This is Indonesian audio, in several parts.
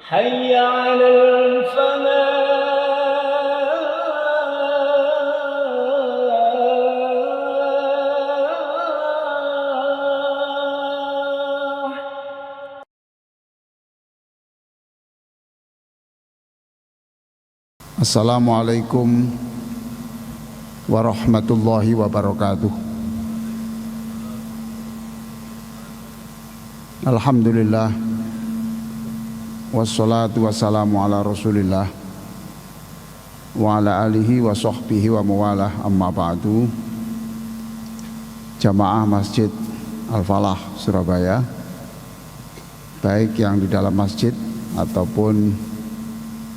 حي على الفلاح. Assalamualaikum warahmatullahi wabarakatuh. Alhamdulillah, wassalatu wassalamu ala rasulillah wa ala alihi wa sahbihi wa mawalah, amma ba'du. Jamaah Masjid Al-Falah Surabaya, baik yang di dalam masjid ataupun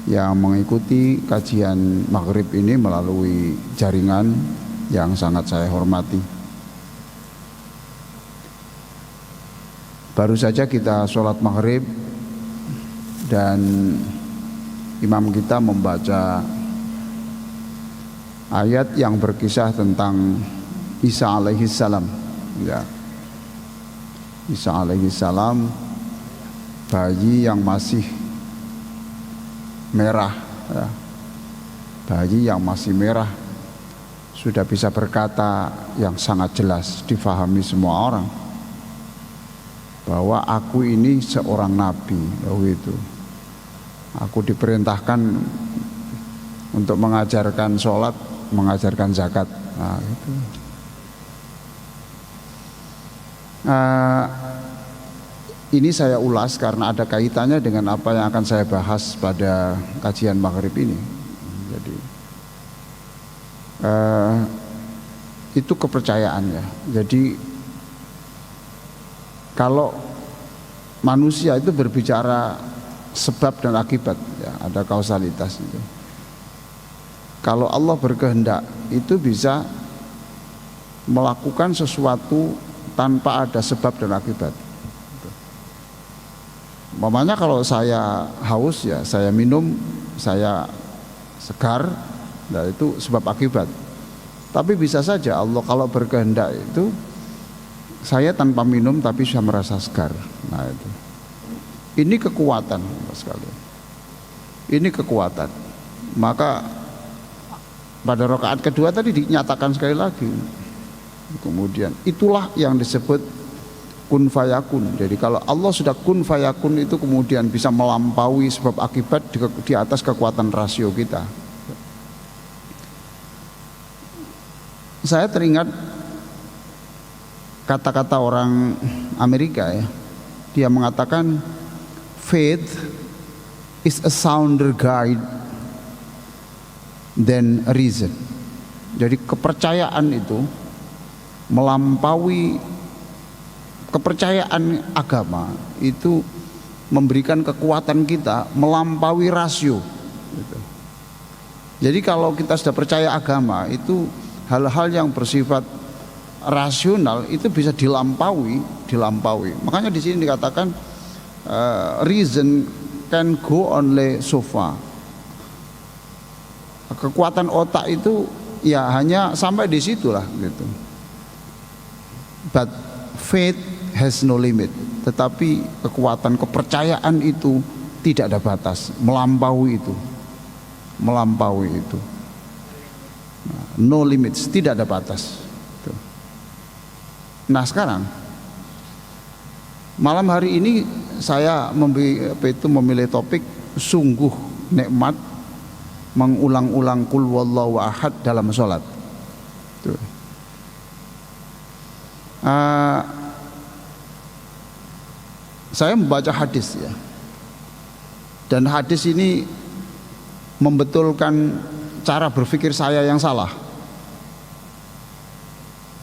yang mengikuti kajian maghrib ini melalui jaringan yang sangat saya hormati. Baru saja kita sholat maghrib dan imam kita membaca ayat yang berkisah tentang Isa alaihi salam. Ya. Isa alaihi salam, bayi yang masih merah, ya. Bayi yang masih merah sudah bisa berkata yang sangat jelas, difahami semua orang, bahwa aku ini seorang nabi. Itu aku diperintahkan untuk mengajarkan sholat, mengajarkan zakat. Nah, itu. Ini saya ulas karena ada kaitannya dengan apa yang akan saya bahas pada kajian maghrib ini. Jadi itu kepercayaannya. Jadi kalau manusia itu berbicara sebab dan akibat, ya, ada kausalitas itu. Kalau Allah berkehendak itu bisa melakukan sesuatu tanpa ada sebab dan akibat. Mamanya kalau saya haus, ya saya minum, saya segar, nah itu sebab akibat. Tapi bisa saja Allah kalau berkehendak itu saya tanpa minum tapi saya merasa segar. Nah itu, ini kekuatan sekali. Ini kekuatan. Maka pada rakaat kedua tadi dinyatakan sekali lagi. Kemudian itulah yang disebut kun fayakun. Jadi kalau Allah sudah kun fayakun itu kemudian bisa melampaui sebab akibat di atas kekuatan rasio kita. Saya teringat kata-kata orang Amerika, ya. Dia mengatakan faith is a sounder guide than reason. Jadi kepercayaan itu melampaui, kepercayaan agama itu memberikan kekuatan kita melampaui rasio. Jadi kalau kita sudah percaya agama itu hal-hal yang bersifat rasional itu bisa dilampaui. Makanya di sini dikatakan reason can go only so far. Kekuatan otak itu ya hanya sampai di situlah gitu. But faith has no limit. Tetapi kekuatan kepercayaan itu tidak ada batas, melampaui itu. No limits, tidak ada batas. Nah sekarang malam hari ini saya memilih topik sungguh nikmat mengulang-ulang qul huwallahu ahad dalam sholat. Saya membaca hadis, ya, dan hadis ini membetulkan cara berpikir saya yang salah.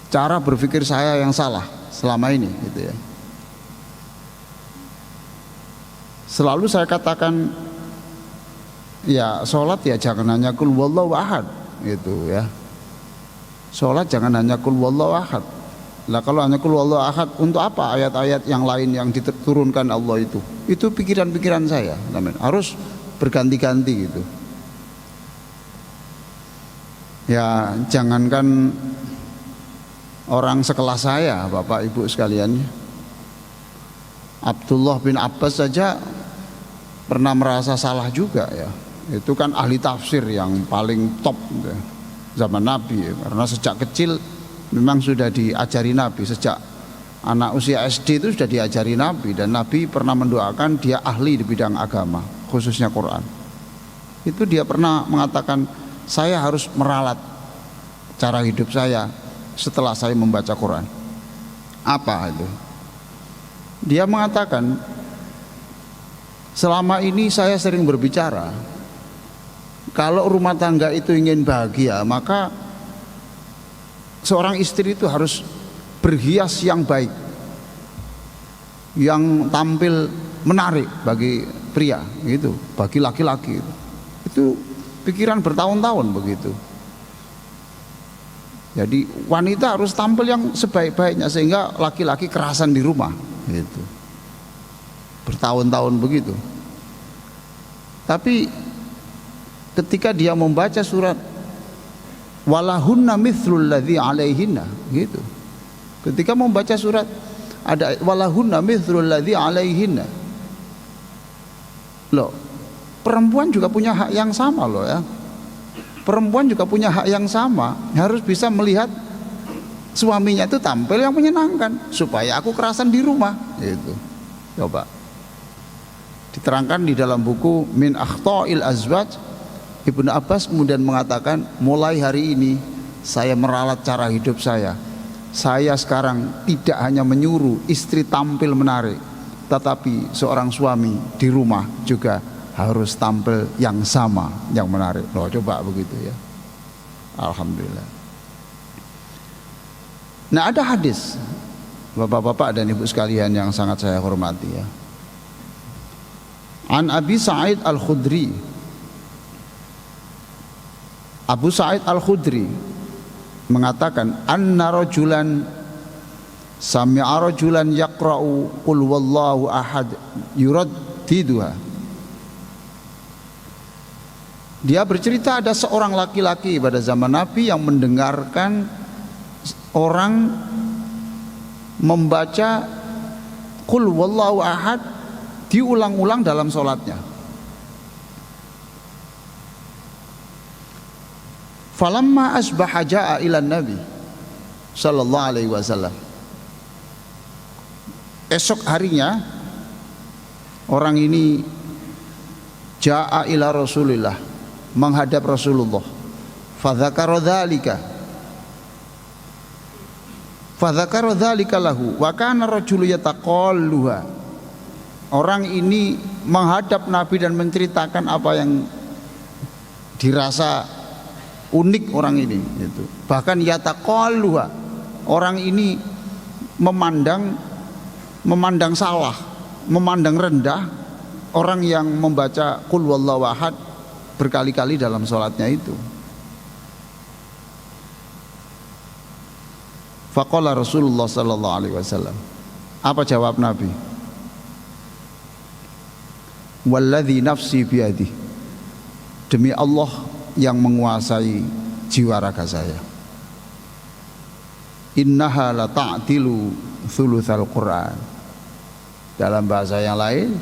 Cara berpikir saya yang salah selama ini, gitu ya. Selalu saya katakan, ya sholat ya jangan hanya qul huwallahu ahad, gitu ya. Sholat jangan hanya qul huwallahu ahad. Lah kalau hanya qul huwallahu ahad, untuk apa ayat-ayat yang lain yang diturunkan Allah itu? Itu pikiran-pikiran saya, harus berganti-ganti gitu. Ya jangankan orang sekelas saya, Bapak Ibu sekalian, Abdullah bin Abbas saja pernah merasa salah juga ya. Itu kan ahli tafsir yang paling top ya, zaman Nabi ya. Karena sejak kecil memang sudah diajari Nabi, sejak anak usia SD itu sudah diajari Nabi, dan Nabi pernah mendoakan dia ahli di bidang agama, khususnya Quran. Itu dia pernah mengatakan, saya harus meralat cara hidup saya setelah saya membaca Quran. Apa itu? Dia mengatakan, selama ini saya sering berbicara, kalau rumah tangga itu ingin bahagia, maka seorang istri itu harus berhias yang baik, yang tampil menarik bagi pria, gitu, bagi laki-laki. Itu pikiran bertahun-tahun begitu. Jadi wanita harus tampil yang sebaik-baiknya sehingga laki-laki kerasan di rumah, gitu. Bertahun-tahun begitu. Tapi ketika dia membaca surat walahunna mithlul ladzi alaihinna, gitu. Ketika membaca surat ada walahunna mithlul ladzi alaihinna. Loh, perempuan juga punya hak yang sama loh ya. Perempuan juga punya hak yang sama, harus bisa melihat suaminya itu tampil yang menyenangkan supaya aku kerasan di rumah, gitu. Coba diterangkan di dalam buku Min Akhta'il Azwaj, Ibnu Abbas kemudian mengatakan, mulai hari ini saya meralat cara hidup saya. Saya sekarang tidak hanya menyuruh istri tampil menarik, tetapi seorang suami di rumah juga harus tampil yang sama, yang menarik. Loh, coba begitu ya. Alhamdulillah. Nah, ada hadis, bapak-bapak dan ibu sekalian yang sangat saya hormati ya. An Abi Sa'id Al-Khudri. Abu Sa'id Al-Khudri mengatakan, anna rajulan sami'a rajulan yaqra'u qul wallahu ahad yuraddiduha. Dia bercerita ada seorang laki-laki pada zaman Nabi yang mendengarkan orang membaca qul wallahu ahad diulang-ulang dalam sholatnya. Falamma asbaha ja'a ila Nabi sallallahu alaihi wasallam. Esok harinya orang ini ja'a ila Rasulillah, menghadap Rasulullah. Fadzakara dzalika lahu wa kana rajulu yataqalluha. Orang ini menghadap Nabi dan menceritakan apa yang dirasa unik orang ini, gitu. Bahkan yataqalluha, orang ini memandang salah, memandang rendah orang yang membaca qul wallahu ahad berkali-kali dalam sholatnya itu. Faqala Rasulullah sallallahu alaihi wasallam. Apa jawab Nabi? Walladzi nafsi biyadi, demi Allah yang menguasai jiwa raga saya, innaha la ta'tilu thulutsal Qur'an. Dalam bahasa yang lain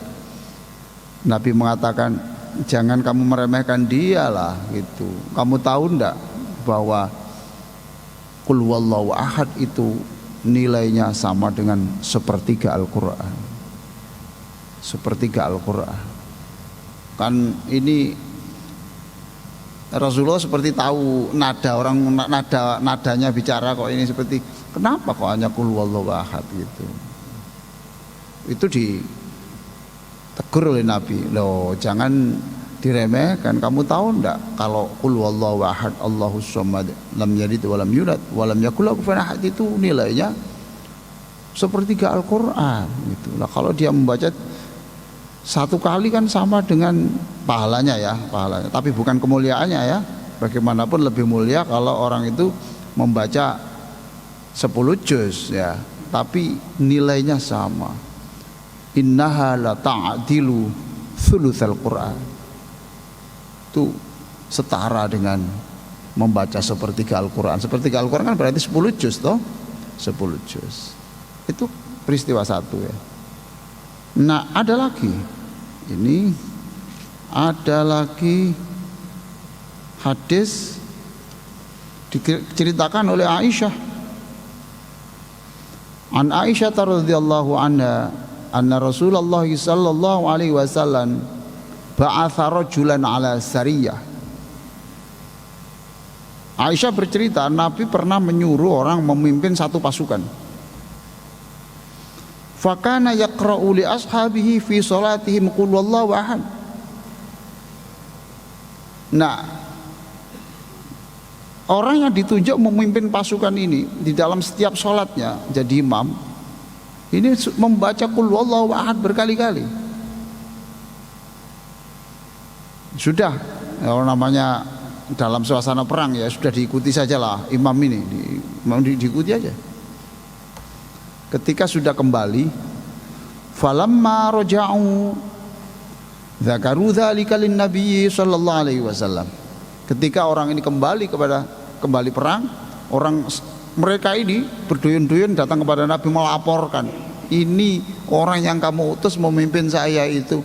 Nabi mengatakan, jangan kamu meremehkan dia lah, gitu. Kamu tahu enggak bahwa qul wallahu ahad itu nilainya sama dengan sepertiga Al-Qur'an. Sepertiga Al-Qur'an. Kan ini Rasulullah seperti tahu nada orang, nadanya bicara kok ini seperti, kenapa kok hanya qul wallahu ahad gitu. Itu ditegur oleh Nabi. Loh, jangan diremehkan. Kamu tahu enggak kalau qul wallahu ahad Allahus samad lam yalid wa lam yulad wa lam yakul lahu kufuwan ahad itu nilainya sepertiga Al-Qur'an gitu. Lah kalau dia membaca satu kali kan sama dengan pahalanya ya, pahalanya. Tapi bukan kemuliaannya ya. Bagaimanapun lebih mulia kalau orang itu membaca 10 juz ya, tapi nilainya sama. Innaha la ta'dilu thulutsal Qur'an. Itu setara dengan membaca sepertiga Al-Qur'an. Sepertiga Al-Qur'an kan berarti 10 juz toh? 10 juz. Itu peristiwa satu ya. Nah, ada lagi. Ini ada lagi hadis diceritakan oleh Aisyah. An Aisyah radhiyallahu anha anna Rasulullah sallallahu alaihi wasallam ba'atha rajulan ala sariyah. Aisyah bercerita Nabi pernah menyuruh orang memimpin satu pasukan. Fakana yaqra'u li ashabihi fi salatihim qul wallahu ahad. Nah, orang yang ditunjuk memimpin pasukan ini di dalam setiap sholatnya jadi imam, ini membaca qul wallahu ahad berkali-kali. Sudah, kalau namanya dalam suasana perang ya sudah diikuti sajalah imam ini, diikuti aja. Ketika sudah kembali, falamma raja'u dzakaru dzalika lin-nabi sallallahu alaihi wasallam. Ketika orang ini kembali perang, mereka ini berduyun-duyun datang kepada Nabi melaporkan, ini orang yang kamu utus memimpin saya itu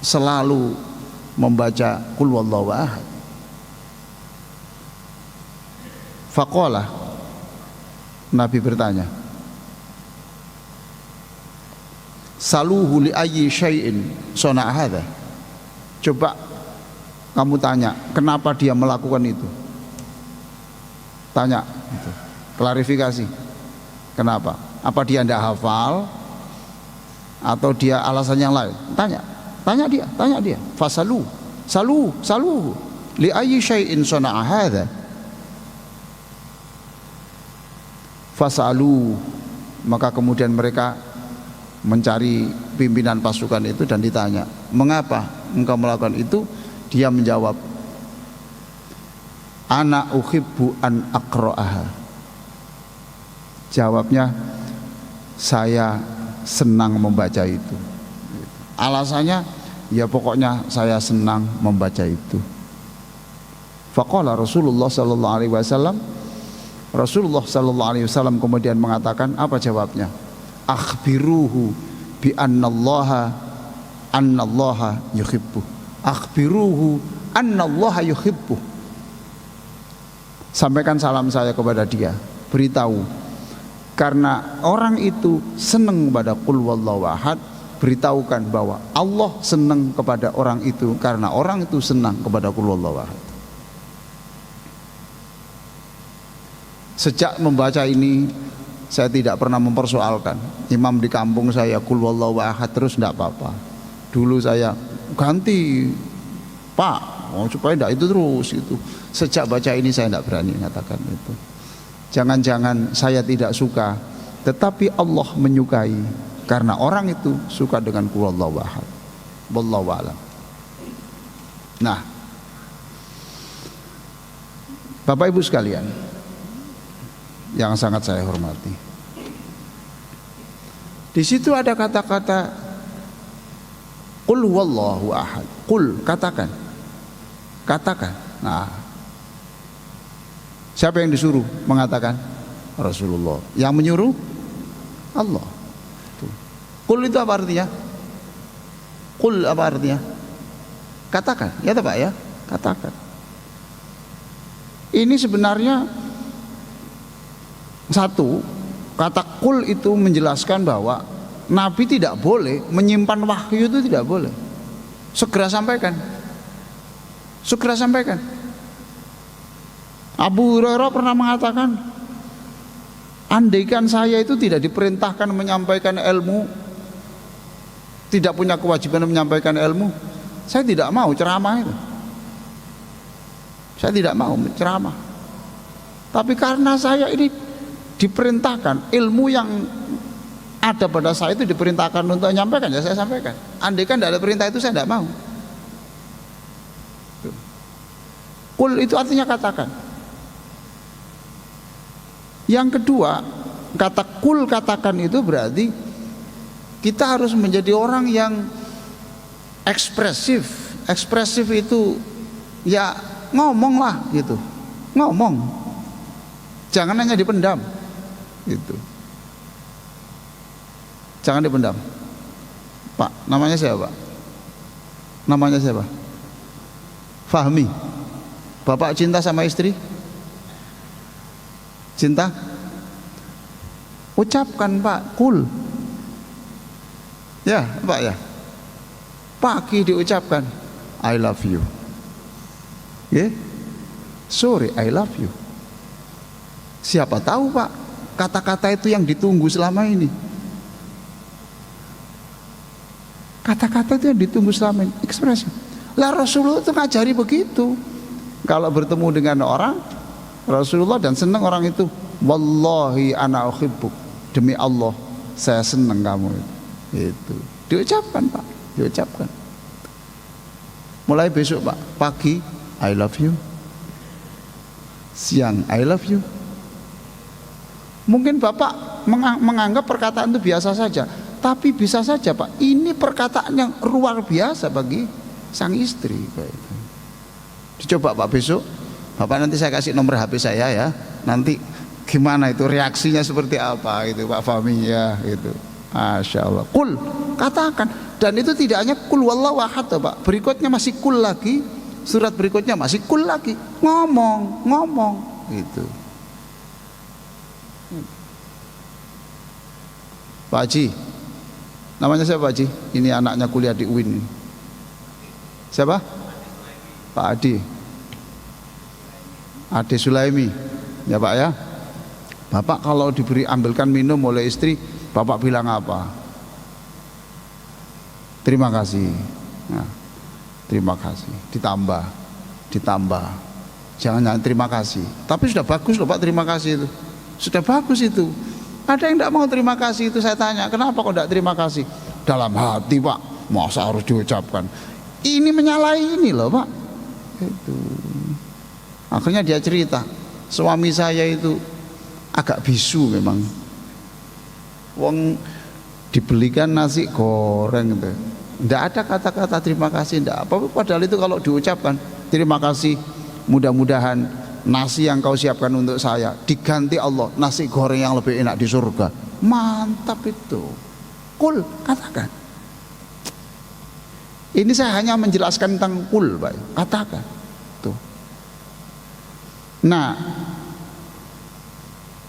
selalu membaca qul wallahu ahad. Faqala, Nabi bertanya, saluhu li ayyi syai'in sana'a hadza. Coba kamu tanya, kenapa dia melakukan itu? Tanya, gitu. Klarifikasi. Kenapa? Apa dia tidak hafal atau dia alasan yang lain? Tanya dia. Fasalu, saluhu li ayyi syai'in sana'a hadza. Fasalu, maka kemudian mereka mencari pimpinan pasukan itu dan ditanya, mengapa engkau melakukan itu? Dia menjawab, ana uhibbu an aqra'aha. Jawabnya, saya senang membaca itu. Alasannya, ya pokoknya saya senang membaca itu. Faqala Rasulullah sallallahu alaihi wasallam, Rasulullah sallallahu alaihi wasallam kemudian mengatakan, apa jawabnya? Akhbiruhu bi annallaha yuhibbu. Akhbiruhu annallaha yuhibbu. Sampaikan salam saya kepada dia, beritahu karena orang itu senang kepada qul wallahu ahad, beritahukan bahwa Allah senang kepada orang itu karena orang itu senang kepada qul wallahu ahad. Sejak membaca ini saya tidak pernah mempersoalkan. Imam di kampung saya qul wallahu ahad terus tidak apa-apa. Dulu saya ganti, Pak, supaya tidak itu terus itu. Sejak baca ini saya tidak berani mengatakan itu. Jangan-jangan saya tidak suka, tetapi Allah menyukai karena orang itu suka dengan qul wallahu ahad. Wallahu a'lam. Nah, Bapak Ibu sekalian yang sangat saya hormati, di situ ada kata-kata qul huwallahu ahad. Qul, katakan. Nah, siapa yang disuruh mengatakan? Rasulullah. Yang menyuruh Allah. Qul itu apa artinya? Qul apa artinya? Katakan, ya Pak ya, katakan. Ini sebenarnya satu, kata qul itu menjelaskan bahwa Nabi tidak boleh menyimpan wahyu, itu tidak boleh. Segera sampaikan. Abu Hurairah pernah mengatakan, andaikan saya itu tidak diperintahkan menyampaikan ilmu, tidak punya kewajiban menyampaikan ilmu, saya tidak mau ceramah itu. Saya tidak mau ceramah. Tapi karena saya ini diperintahkan, ilmu yang ada pada saya itu diperintahkan untuk menyampaikan, ya saya sampaikan. Andaikan tidak ada perintah itu saya tidak mau. Qul itu artinya katakan. Yang kedua, kata qul katakan itu berarti kita harus menjadi orang yang ekspresif. Ekspresif itu ya ngomong lah gitu, ngomong, jangan hanya dipendam gitu, jangan dipendam. Pak, namanya siapa Pak? Namanya siapa? Fahmi. Bapak cinta sama istri? Cinta? Ucapkan Pak, kul. Ya Pak ya. Pagi diucapkan I love you. Ya. Sorry, I love you. Siapa tahu Pak, kata-kata itu yang ditunggu selama ini. Kata-kata itu yang ditunggu selama ini. Ekspresi. Lah Rasulullah itu ngajari begitu. Kalau bertemu dengan orang Rasulullah dan senang orang itu, wallahi ana uhibbuk, demi Allah saya senang kamu itu. Diucapkan Pak, diucapkan. Mulai besok Pak, pagi I love you, siang I love you. Mungkin Bapak menganggap perkataan itu biasa saja, tapi bisa saja Pak, ini perkataan yang luar biasa bagi sang istri Pak itu. Dicoba Pak besok, Bapak nanti saya kasih nomor HP saya ya. Nanti gimana itu reaksinya seperti apa itu Pak Fahmi ya gitu. Masya Allah. Kul, katakan. Dan itu tidak hanya kul wallahu ahad Pak. Berikutnya masih kul lagi. Surat berikutnya masih kul lagi. Ngomong gitu. Pak Haji, namanya siapa Pak Haji? Ini anaknya kuliah di UIN. Siapa? Pak Adi. Ade Sulaimi. Ya Pak ya. Bapak kalau diberi ambilkan minum oleh istri, Bapak bilang apa? Terima kasih. Nah, terima kasih. Ditambah. Jangan terima kasih. Tapi sudah bagus loh Pak, terima kasih itu. Sudah bagus itu. Ada yang tidak mau terima kasih itu, saya tanya, kenapa kok tidak terima kasih? Dalam hati Pak, masa harus diucapkan? Ini menyalahi ini loh Pak. Itu. Akhirnya dia cerita, suami saya itu agak bisu memang. Wong dibelikan nasi goreng itu, tidak ada kata-kata terima kasih, tidak apa. Padahal itu kalau diucapkan terima kasih, mudah-mudahan nasi yang kau siapkan untuk saya diganti Allah nasi goreng yang lebih enak di surga. Mantap itu. Kul, katakan. Ini saya hanya menjelaskan tentang kul, Pak. Katakan. Tuh. Nah,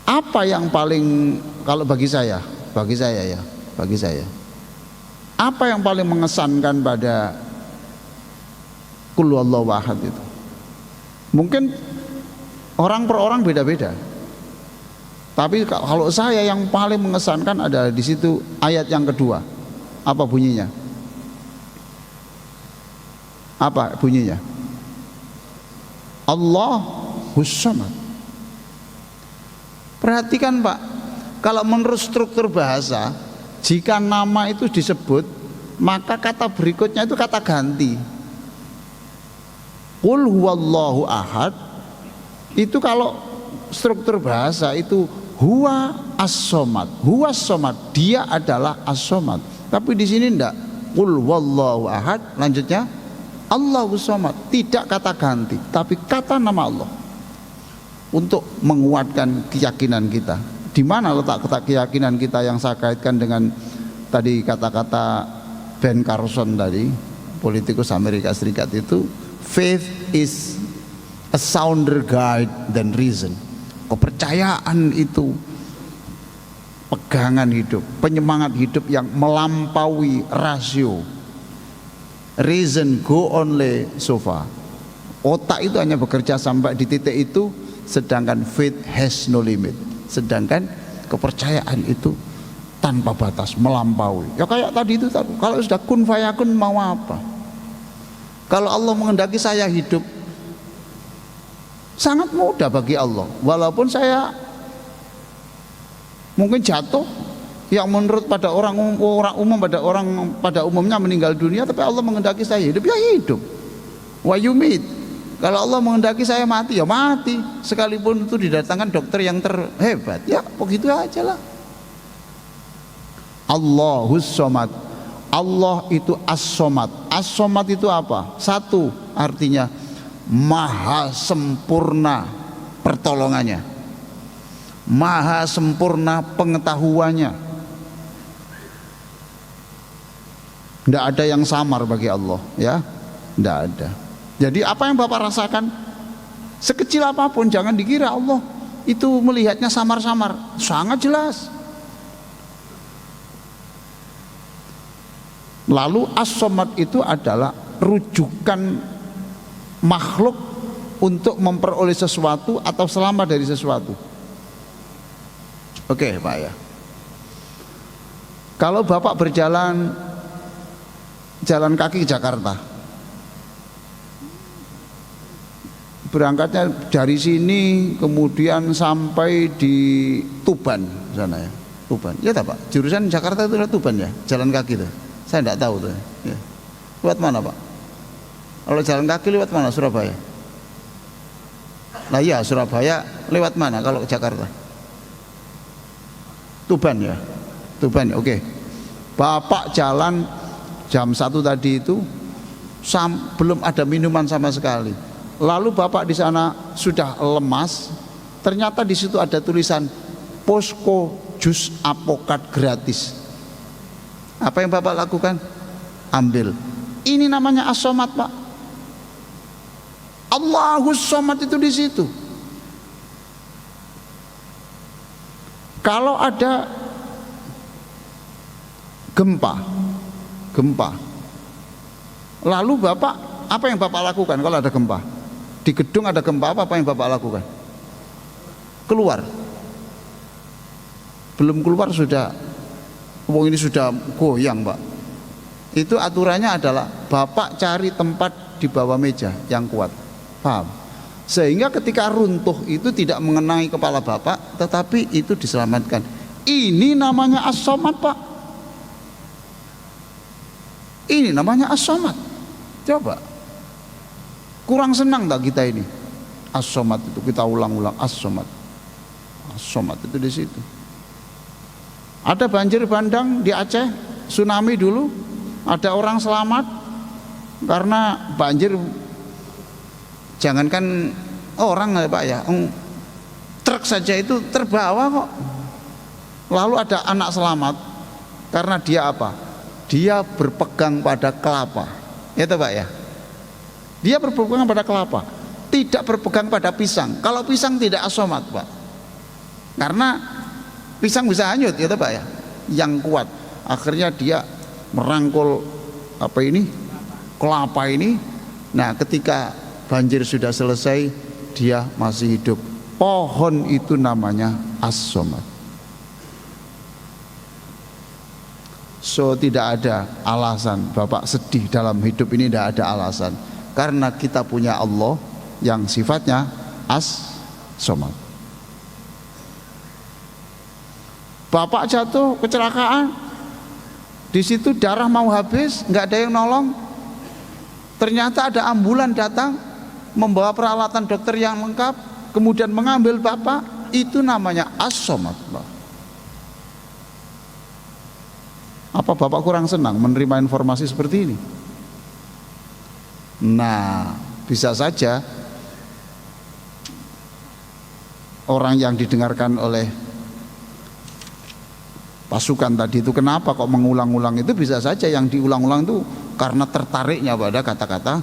apa yang paling, kalau bagi saya ya, apa yang paling mengesankan pada kul wallahu ahad itu? Mungkin orang per orang beda-beda. Tapi kalau saya yang paling mengesankan adalah di situ ayat yang kedua. Apa bunyinya? Apa bunyinya? Allahus Samad. Perhatikan Pak, kalau menurut struktur bahasa, jika nama itu disebut, maka kata berikutnya itu kata ganti. Qul huwallahu ahad, itu kalau struktur bahasa itu huwa as-somad, huwa as-somad, dia adalah as-somad. Tapi di sini enggak, qul wallahu ahad, lanjutnya Allahus Samad, tidak kata ganti, tapi kata nama Allah untuk menguatkan keyakinan kita. Di mana letak keyakinan kita yang saya kaitkan dengan tadi kata-kata Ben Carson tadi, politikus Amerika Serikat itu, faith is a sounder guide than reason. Kepercayaan itu pegangan hidup, penyemangat hidup yang melampaui rasio. Reason go only so far. Otak itu hanya bekerja sampai di titik itu, sedangkan faith has no limit. Sedangkan kepercayaan itu tanpa batas, melampaui. Ya kayak tadi itu, kalau sudah kun fayakun mau apa? Kalau Allah menghendaki saya hidup, sangat mudah bagi Allah. Walaupun saya mungkin jatuh, yang menurut pada orang umum pada umumnya meninggal dunia, tapi Allah menghendaki saya hidup, ya hidup. Wa yumit. Kalau Allah menghendaki saya mati, ya mati. Sekalipun itu didatangkan dokter yang terhebat, ya begitu aja lah. Allahus Samad. Allah itu as-somad. As-somad itu apa? Satu, artinya maha sempurna pertolongannya, maha sempurna pengetahuannya. Tidak ada yang samar bagi Allah, ya, tidak ada. Jadi apa yang Bapak rasakan, sekecil apapun, jangan dikira Allah itu melihatnya samar-samar, sangat jelas. Lalu as-somad itu adalah rujukan makhluk untuk memperoleh sesuatu atau selamat dari sesuatu. Oke, Pak ya. Kalau Bapak berjalan jalan kaki ke Jakarta, berangkatnya dari sini kemudian sampai di Tuban sana ya, Tuban. Ya tak Pak? Jurusan Jakarta itu Tuban ya, jalan kaki tuh. Saya tidak tahu tuh. Ya. Lewat mana Pak? Kalau jalan kaki lewat mana? Surabaya. Nah iya, Surabaya lewat mana kalau ke Jakarta? Tuban ya. Tuban ya, oke. Bapak jalan jam 1 tadi itu belum ada minuman sama sekali. Lalu Bapak di sana sudah lemas. Ternyata di situ ada tulisan posko jus apokat gratis. Apa yang Bapak lakukan? Ambil. Ini namanya as-somad, Pak. Allahus somad itu di situ. Kalau ada gempa, lalu Bapak, apa yang Bapak lakukan kalau ada gempa? Di gedung ada gempa, apa yang Bapak lakukan? Keluar. Belum keluar sudah, ini sudah goyang, Pak. Itu aturannya adalah Bapak cari tempat di bawah meja yang kuat. Paham? Sehingga ketika runtuh itu tidak mengenai kepala Bapak, tetapi itu diselamatkan. Ini namanya as-somad, Pak. Ini namanya as-somad. Coba. Kurang senang tak kita ini? As-somad itu kita ulang-ulang, as-somad. As-somad itu di situ. Ada banjir bandang di Aceh, tsunami dulu, ada orang selamat karena banjir. Jangankan orang ya Pak ya, truk saja itu terbawa kok. Lalu ada anak selamat karena dia apa? Dia berpegang pada kelapa, ya Pak ya. Dia berpegang pada kelapa, tidak berpegang pada pisang. Kalau pisang tidak as-somad, Pak, karena pisang bisa hanyut, ya Pak ya. Yang kuat, akhirnya dia merangkul apa ini? Kelapa ini. Nah, ketika banjir sudah selesai, dia masih hidup. Pohon itu namanya as-somad. So tidak ada alasan Bapak sedih dalam hidup ini, tidak ada alasan, karena kita punya Allah yang sifatnya as-somad. Bapak jatuh kecelakaan, di situ darah mau habis, nggak ada yang nolong. Ternyata ada ambulan datang membawa peralatan dokter yang lengkap, kemudian mengambil Bapak. Itu namanya as-somad. Apa Bapak kurang senang menerima informasi seperti ini? Nah, bisa saja orang yang didengarkan oleh pasukan tadi itu, kenapa kok mengulang-ulang itu, bisa saja yang diulang-ulang itu karena tertariknya pada kata-kata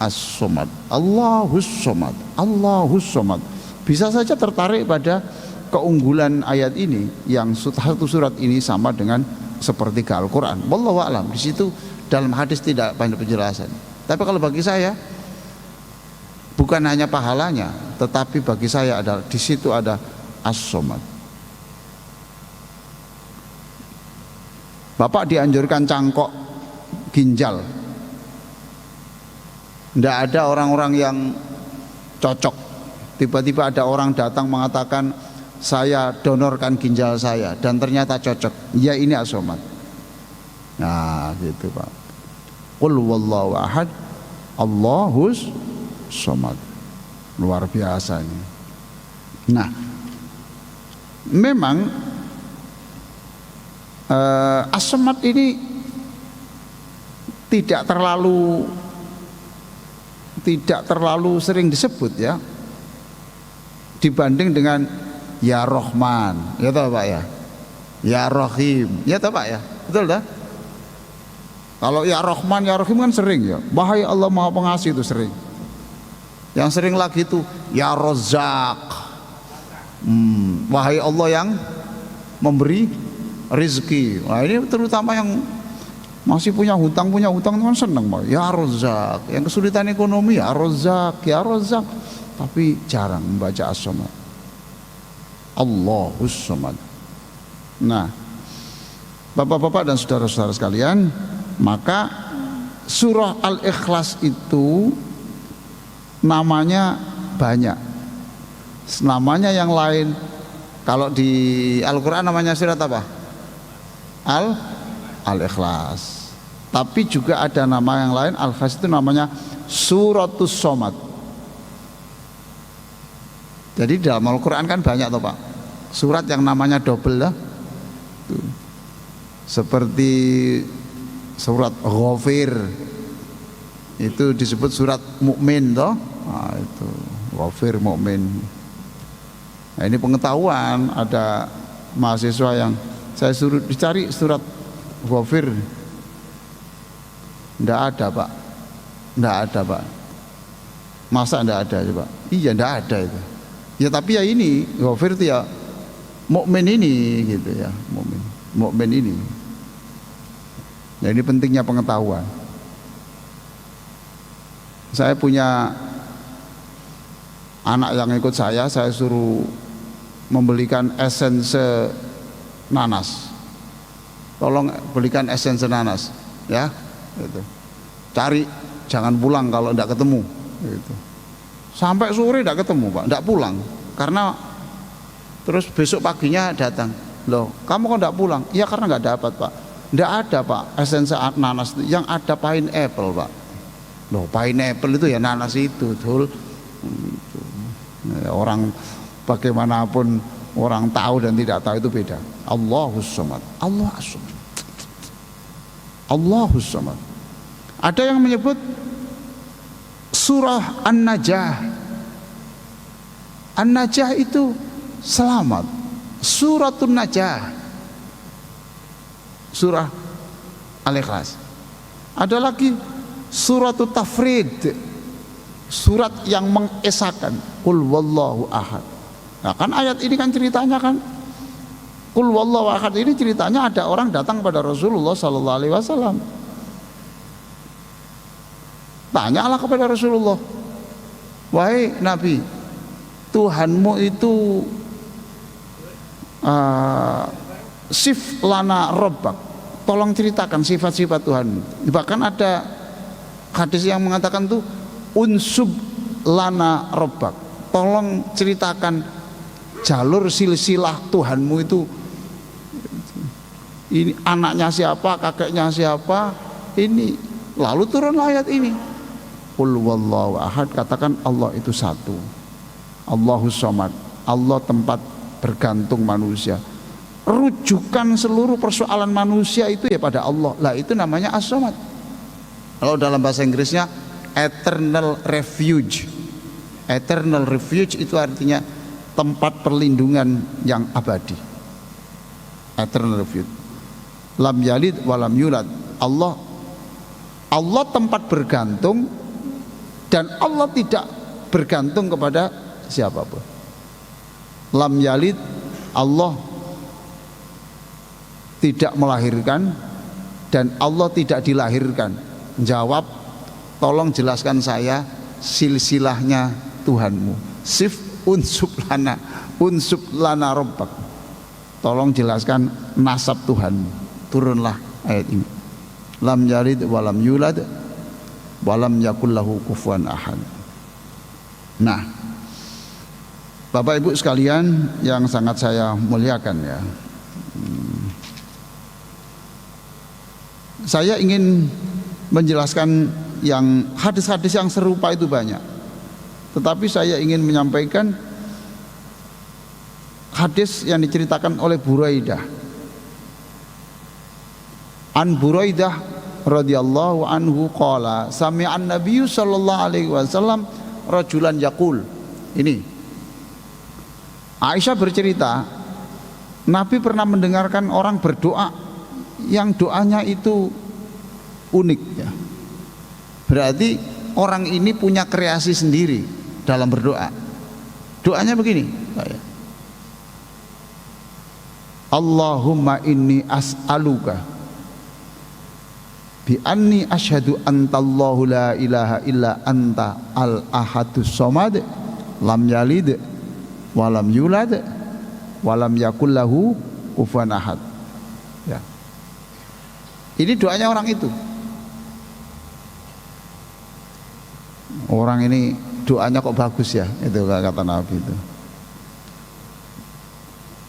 as-somad, Allahus somad, Allahus somad. Bisa saja tertarik pada keunggulan ayat ini, yang satu surat ini sama dengan sepertiga Al-Quran. Wallahu a'lam. Di situ dalam hadis tidak banyak penjelasan. Tapi kalau bagi saya, bukan hanya pahalanya, tetapi bagi saya adalah di situ ada as-somad. Bapak dianjurkan cangkok ginjal. Tidak ada orang-orang yang cocok. Tiba-tiba ada orang datang mengatakan, saya donorkan ginjal saya, dan ternyata cocok. Ya, ini as-somad. Nah gitu Pak. Qul wallahu ahad, Allahus somad. Luar biasa ini. Nah, memang as-somad ini tidak terlalu sering disebut ya, dibanding dengan ya Rahman, ya tahu Pak ya, ya Rahim, ya tahu Pak ya, betul dah. Kalau ya Rahman ya Rahim kan sering ya. Wahai Allah Maha Pengasih itu sering. Yang sering lagi itu ya Razzaq. Wahai Allah yang memberi rezeki. Nah ini terutama yang masih punya hutang kan seneng Pak. Ya Razzaq. Yang kesulitan ekonomi ya Razzaq, ya Razzaq. Tapi jarang membaca As-Samad. Allahus Samad. Nah, Bapak-bapak dan saudara-saudara sekalian, maka surah Al-Ikhlas itu namanya banyak. Namanya yang lain, kalau di Al-Quran namanya surat apa? Al-Ikhlas. Tapi juga ada nama yang lain, Al-Ikhlas itu namanya Suratus Somad. Jadi dalam Al-Quran kan banyak toh Pak, surat yang namanya double lah. Tuh. Seperti surat Ghafir itu disebut surat Mukmin toh. Nah, itu Ghafir Mukmin. Nah, ini pengetahuan, ada mahasiswa yang saya suruh dicari surat Ghafir. Enggak ada Pak. Enggak ada Pak. Masa enggak ada coba? Iya enggak ada itu. Ya tapi ya ini Ghafir itu ya Mukmin ini gitu ya, Mukmin ini. Nah ini pentingnya pengetahuan. Saya punya anak yang ikut saya suruh membelikan esense nanas. Tolong belikan esense nanas, ya. Gitu. Cari, jangan pulang kalau tidak ketemu. Gitu. Sampai sore tidak ketemu Pak, tidak pulang. Karena terus besok paginya datang. Loh, kamu kok tidak pulang? Iya karena nggak dapat Pak. Tidak ada Pak esense nanas, yang ada pineapple Pak. Loh, pineapple itu ya nanas itu, betul. Orang bagaimanapun orang tahu dan tidak tahu itu beda. Allahus Samad. Allahus Samad. Allahus Samad. Ada yang menyebut surah An-Najah. An-Najah itu selamat. Suratun Najah. Surah Al-Ikhlas. Ada lagi suratul Tafrid. Surat yang mengesahkan Qul wallahu ahad. Nah kan ayat ini kan ceritanya kan Qul wallahu ahad ini ceritanya ada orang datang pada Rasulullah sallallahu alaihi wasallam. Tanyalah kepada Rasulullah, wahai Nabi, Tuhanmu itu sif lana robbak, tolong ceritakan sifat-sifat Tuhanmu. Bahkan ada hadis yang mengatakan tuh unsub lana robbak, tolong ceritakan jalur silsilah Tuhanmu itu, ini anaknya siapa, kakeknya siapa, ini. Lalu turun ayat ini, Qul wallahu ahad, katakan Allah itu satu, Allahus Samad, Allah tempat bergantung manusia. Rujukan seluruh persoalan manusia itu ya pada Allah. Lah itu namanya As-Samad. Kalau dalam bahasa Inggrisnya eternal refuge. Eternal refuge itu artinya tempat perlindungan yang abadi. Eternal refuge. Lam yalid walam yulad. Allah tempat bergantung, dan Allah tidak bergantung kepada siapapun. Lam yalid, Allah tidak melahirkan, dan Allah tidak dilahirkan. Jawab, tolong jelaskan saya silsilahnya Tuhanmu. Sif unsub lana robbak. Tolong jelaskan nasab Tuhanmu. Turunlah ayat ini. Lam yalid walam yulad walam yakul lahu kufuwan ahad. Nah, Bapak Ibu sekalian yang sangat saya muliakan ya, saya ingin menjelaskan yang hadis-hadis yang serupa itu banyak, tetapi saya ingin menyampaikan hadis yang diceritakan oleh Buraidah. An Buraidah radhiyallahu anhu qala sami'an nabiyyu sallallahu alaihi wasallam rajulan yaqul. Ini Aisyah bercerita, Nabi pernah mendengarkan orang berdoa yang doanya itu unik ya. Berarti orang ini punya kreasi sendiri dalam berdoa. Doanya begini, Pak ya. Allahumma inni as'aluka bi anni asyhadu antallahu la ilaha illa anta al-ahadus somad lam yalid walam yulad walam yakul lahu kufuwan ahad. Ya. Ini doanya orang itu. Orang ini doanya kok bagus ya, itu kata Nabi itu.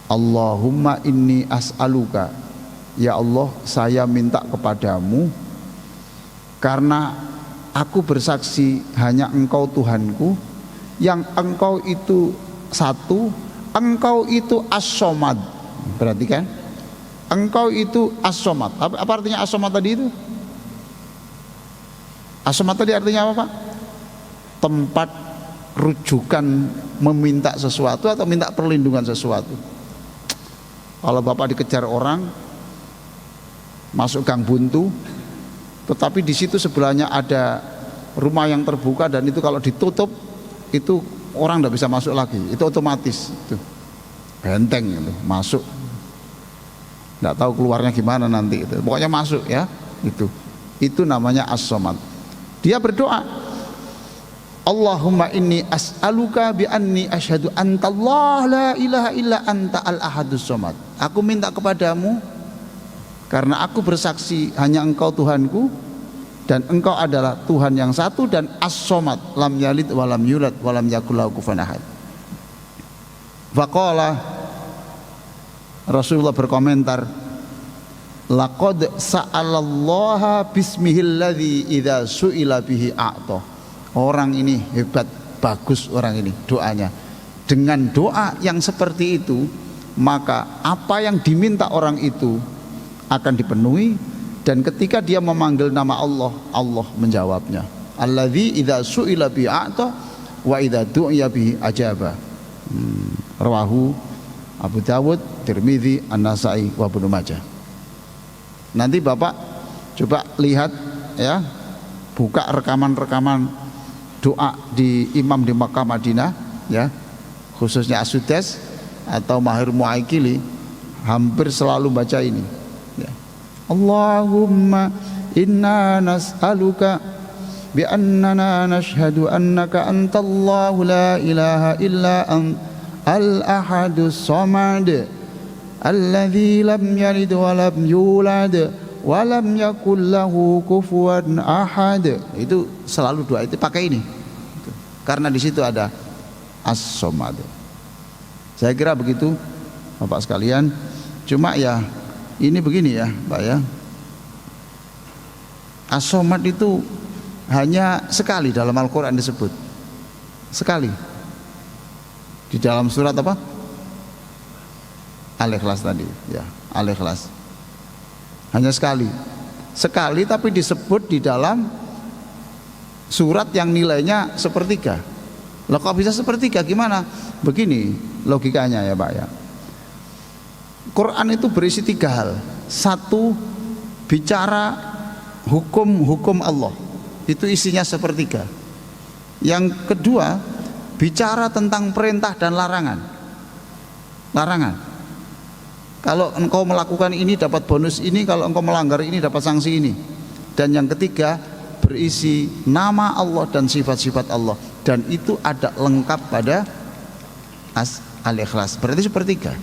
Allahumma inni as'aluka, ya Allah saya minta kepadamu karena aku bersaksi hanya Engkau Tuhanku, yang Engkau itu satu, Engkau itu as-somad. Berarti kan Engkau itu as-somad. Apa artinya as-somad tadi itu? As-somad tadi artinya apa, Pak? Tempat rujukan meminta sesuatu atau minta perlindungan sesuatu. Kalau Bapak dikejar orang masuk gang buntu, tetapi di situ sebelahnya ada rumah yang terbuka dan itu kalau ditutup itu orang tidak bisa masuk lagi, itu otomatis itu benteng itu masuk, tidak tahu keluarnya gimana nanti itu, pokoknya masuk ya, itu namanya as-somad. Dia berdoa, Allahumma inni as'aluka bi anni asyhadu antallah la ilaha illa anta al-ahadus somad. Aku minta kepadamu karena aku bersaksi hanya Engkau Tuhanku dan Engkau adalah Tuhan yang satu dan as-somad, lam yalid walam yulad walam yakul lahu kufuwan ahad. Faqala, Rasulullah berkomentar, laqad sa'alallaha bismihilladzi idza su'ila bihi a'ta. Orang ini hebat, bagus orang ini doanya. Dengan doa yang seperti itu, maka apa yang diminta orang itu akan dipenuhi, dan ketika dia memanggil nama Allah, Allah menjawabnya. Alladzi idza su'ila bihi a'ta wa idza du'iya bihi ajaba. Rawahu Abu Dawud, Tirmidzi, An-Nasa'i wa Ibnu Majah. Nanti Bapak coba lihat ya, buka rekaman-rekaman doa di imam di Makkah Madinah ya, khususnya As-Sudais atau Mahir Mu'aikili, hampir selalu baca ini ya. Allahumma inna nas'aluka bi annana nashhadu annaka antallahu la ilaha illa al-ahadus somad alladzi lam yalid wa lam yulad walam yakul lahu kufuwan ahad. Itu selalu doa itu pakai ini karena di situ ada as-somad. Saya kira begitu Bapak sekalian. Cuma ya ini begini ya Pak ya, as-somad itu hanya sekali dalam Al-Quran disebut, sekali di dalam surat apa, Al-Ikhlas tadi ya, Al-Ikhlas. Hanya sekali tapi disebut di dalam surat yang nilainya sepertiga. Loh kok bisa sepertiga, gimana? Begini logikanya ya Pak ya, Quran itu berisi 3 hal. Satu, bicara hukum-hukum Allah, itu isinya sepertiga. Yang kedua, bicara tentang perintah dan larangan. Kalau engkau melakukan ini dapat bonus ini, kalau engkau melanggar ini dapat sanksi ini. Dan yang ketiga, berisi nama Allah dan sifat-sifat Allah, dan itu ada lengkap pada Al-Ikhlas. Berarti sepertiga.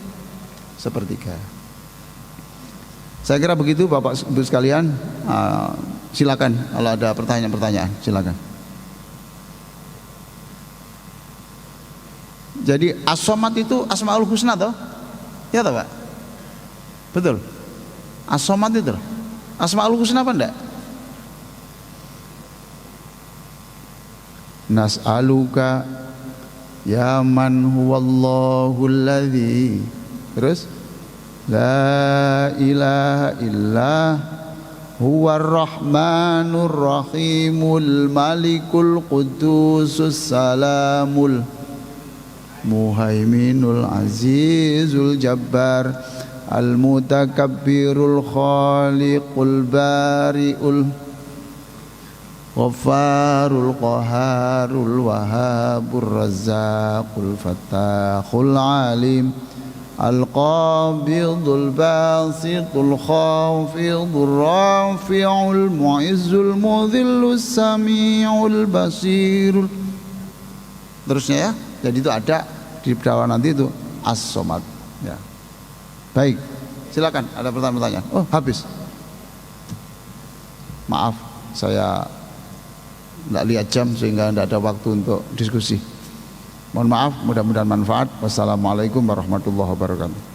Saya kira begitu Bapak Ibu sekalian. Silakan kalau ada pertanyaan-pertanyaan, silakan. Jadi As-Somad itu Asmaul Husna toh? Ya toh Pak? Betul. As-Somad itu Asmaul Husna apa enggak? Nas'aluka ya man huwallahu alladzi, terus la ilaha illa huwar rahmanur rahimul malikul qudusus salamul muhaiminul azizul jabbar al mutakabbirul khaliqul bariul Ghafarul Qaharul Wahhabur Razzaqul Fattahul Alim Al-Qabidul Basitul Khafidul Rafi'ul Mu'izzul Mudhillus Sami'ul Basirul. Terusnya ya. Jadi itu ada di bawah nanti itu As-Somad ya. Baik, silakan ada pertanyaan. Oh, habis. Maaf, saya tidak lihat jam sehingga tidak ada waktu untuk diskusi. Mohon maaf, mudah-mudahan manfaat. Wassalamualaikum warahmatullahi wabarakatuh.